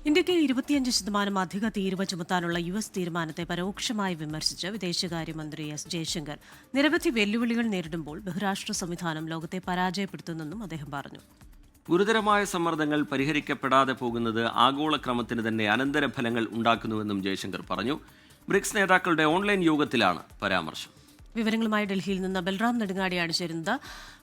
ഇന്ത്യക്ക് 25% അധിക തീരുവ ചുമത്താനുള്ള യുഎസ് തീരുമാനത്തെ പരോക്ഷമായി വിമർശിച്ച് വിദേശകാര്യമന്ത്രി എസ് ജയശങ്കർ നിരവധി വെല്ലുവിളികൾ നേരിടുമ്പോൾ ബഹുരാഷ്ട്ര സംവിധാനം ലോകത്തെ പരാജയപ്പെടുത്തുന്നെന്നും അദ്ദേഹം പറഞ്ഞു. ഗുരുതരമായ സമ്മർദ്ദങ്ങൾ പരിഹരിക്കപ്പെടാതെ പോകുന്നത് ആഗോളക്രമത്തിന് തന്നെ അനന്തരഫലങ്ങൾ ഉണ്ടാക്കുന്നുവെന്നും ജയശങ്കർ പറഞ്ഞു. ബ്രിക്സ് നേതാക്കളുടെ ഓൺലൈൻ യോഗത്തിലാണ് പരാമർശം. വിവരങ്ങളുമായി ഡൽഹിയിൽ നിന്ന് ബൽറാം നെടുങ്ങാടിയാണ് ചേരുന്നത്.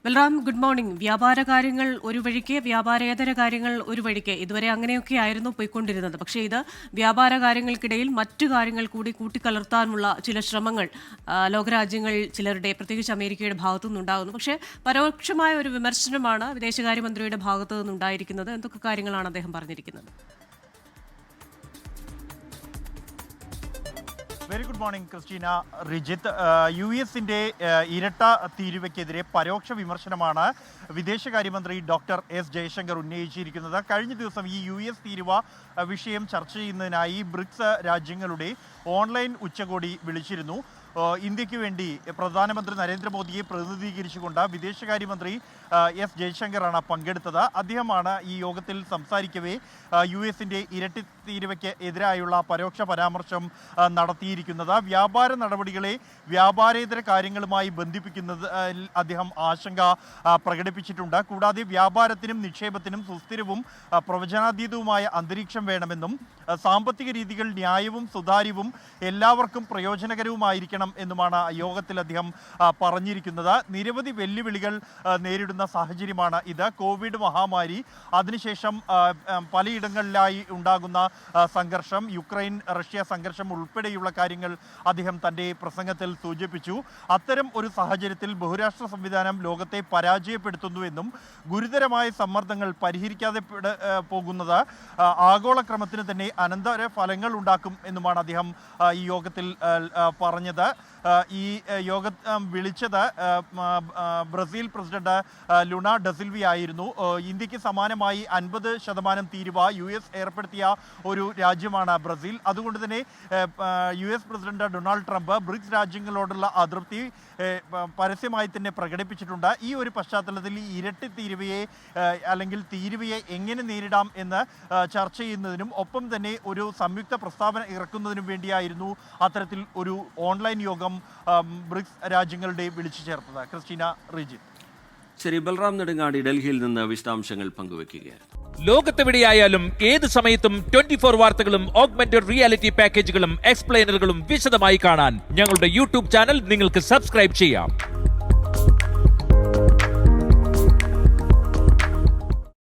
Balram, good morning. വ്യാപാര കാര്യങ്ങൾ ഒരു വഴിക്ക്, വ്യാപാരേതര കാര്യങ്ങൾ ഒരു വഴിക്ക്, ഇതുവരെ അങ്ങനെയൊക്കെ ആയിരുന്നു പോയിക്കൊണ്ടിരുന്നത്. പക്ഷേ ഇത് വ്യാപാര കാര്യങ്ങൾക്കിടയിൽ മറ്റു കാര്യങ്ങൾ കൂടി കൂട്ടിക്കലർത്താനുള്ള ചില ശ്രമങ്ങൾ ലോകരാജ്യങ്ങൾ ചിലരുടെ, പ്രത്യേകിച്ച് അമേരിക്കയുടെ ഭാഗത്തു നിന്നുണ്ടാകുന്നു. പക്ഷേ പരോക്ഷമായ ഒരു വിമർശനമാണ് വിദേശകാര്യമന്ത്രിയുടെ ഭാഗത്തു നിന്നുണ്ടായിരിക്കുന്നത്. എന്തൊക്കെ കാര്യങ്ങളാണ് അദ്ദേഹം പറഞ്ഞിരിക്കുന്നത്? Very good morning Christina. Rijith, യു എസിൻ്റെ ഇരട്ട തീരുവയ്ക്കെതിരെ പരോക്ഷ വിമർശനമാണ് വിദേശകാര്യമന്ത്രി ഡോക്ടർ എസ് ജയശങ്കർ ഉന്നയിച്ചിരിക്കുന്നത്. കഴിഞ്ഞ ദിവസം ഈ യു എസ് തീരുവ വിഷയം ചർച്ച ചെയ്യുന്നതിനായി ബ്രിക്സ് രാജ്യങ്ങളുടെ ഓൺലൈൻ ഉച്ചകോടി വിളിച്ചിരുന്നു. ഇന്ത്യക്ക് വേണ്ടി പ്രധാനമന്ത്രി നരേന്ദ്രമോദിയെ പ്രതിനിധീകരിച്ചുകൊണ്ട് വിദേശകാര്യമന്ത്രി എസ് ജയശങ്കറാണ് പങ്കെടുത്തത്. അദ്ദേഹമാണ് ഈ യോഗത്തിൽ സംസാരിക്കവേ യു എസിൻ്റെ ഇരട്ടി തീരുവയ്ക്ക് എതിരായുള്ള പരോക്ഷ പരാമർശം നടത്തിയിരിക്കുന്നത്. വ്യാപാര നടപടികളെ വ്യാപാരേതര കാര്യങ്ങളുമായി ബന്ധിപ്പിക്കുന്നത് അദ്ദേഹം ആശങ്ക പ്രകടിപ്പിച്ചിട്ടുണ്ട്. കൂടാതെ വ്യാപാരത്തിനും നിക്ഷേപത്തിനും സുസ്ഥിരവും പ്രവചനാതീതവുമായ അന്തരീക്ഷം വേണമെന്നും സാമ്പത്തിക രീതികൾ ന്യായവും സുതാര്യവും എല്ലാവർക്കും പ്രയോജനകരവുമായിരിക്കണം എന്നുമാണ് യോഗത്തിൽ അദ്ദേഹം പറഞ്ഞിരിക്കുന്നത്. നിരവധി വെല്ലുവിളികൾ നേരിടുന്ന സാഹചര്യമാണ് ഇത്. കോവിഡ് മഹാമാരി, അതിനുശേഷം പലയിടങ്ങളിലായി ഉണ്ടാകുന്ന സംഘർഷം, യുക്രൈൻ റഷ്യ സംഘർഷം ഉൾപ്പെടെയുള്ള കാര്യങ്ങൾ അദ്ദേഹം തൻ്റെ പ്രസംഗത്തിൽ സൂചിപ്പിച്ചു. അത്തരം ഒരു സാഹചര്യത്തിൽ ബഹുരാഷ്ട്ര സംവിധാനം ലോകത്തെ പരാജയപ്പെടുത്തുന്നുവെന്നും ഗുരുതരമായ സമ്മർദ്ദങ്ങൾ പരിഹരിക്കാതെ പോകുന്നത് ആഗോളക്രമത്തിന് തന്നെ അനന്തര ഫലങ്ങൾ ഉണ്ടാക്കും എന്നുമാണ് അദ്ദേഹം ഈ യോഗത്തിൽ പറഞ്ഞത്. ഈ യോഗം വിളിച്ചത് ബ്രസീൽ പ്രസിഡന്റ് ലുണ ഡസിൽവി ആയിരുന്നു. ഇന്ത്യക്ക് സമാനമായി 50% തീരുവ യു എസ് ഏർപ്പെടുത്തിയ ഒരു രാജ്യമാണ് ബ്രസീൽ. അതുകൊണ്ട് തന്നെ U S president Donald Trump BRICS രാജ്യങ്ങളോടുള്ള അതൃപ്തി പരസ്യമായി തന്നെ പ്രകടിപ്പിച്ചിട്ടുണ്ട്. ഈ ഒരു പശ്ചാത്തലത്തിൽ ഈ ഇരട്ടി തീരുവയെ അല്ലെങ്കിൽ തീരുവയെ എങ്ങനെ നേരിടാം എന്ന് ചർച്ച ചെയ്യുന്നതിനും ഒപ്പം തന്നെ ഒരു സംയുക്ത പ്രസ്താവന ഇറക്കുന്നതിനും വേണ്ടിയായിരുന്നു അത്തരത്തിൽ ഒരു ഓൺലൈൻ യോഗം ബ്രിക്സ് രാജ്യങ്ങളുടെ വിളിച്ചു ചേർത്തത്. ക്രിസ്റ്റീന, റിജിത്ത്. ശരി, ബൽറാം നെടുങ്ങാടി ഡൽഹിയിൽ നിന്ന് വിശദാംശങ്ങൾ പങ്കുവയ്ക്കുകയായിരുന്നു. ലോകത്തെവിടെയായാലും ഏത് സമയത്തും 24 വാർത്തകളും ഓഗ്മെന്റഡ് റിയാലിറ്റി പാക്കേജുകളും എക്സ്പ്ലെയിനറുകളും വിശദമായി കാണാൻ ഞങ്ങളുടെ യൂട്യൂബ് ചാനൽ നിങ്ങൾക്ക് സബ്സ്ക്രൈബ് ചെയ്യാം.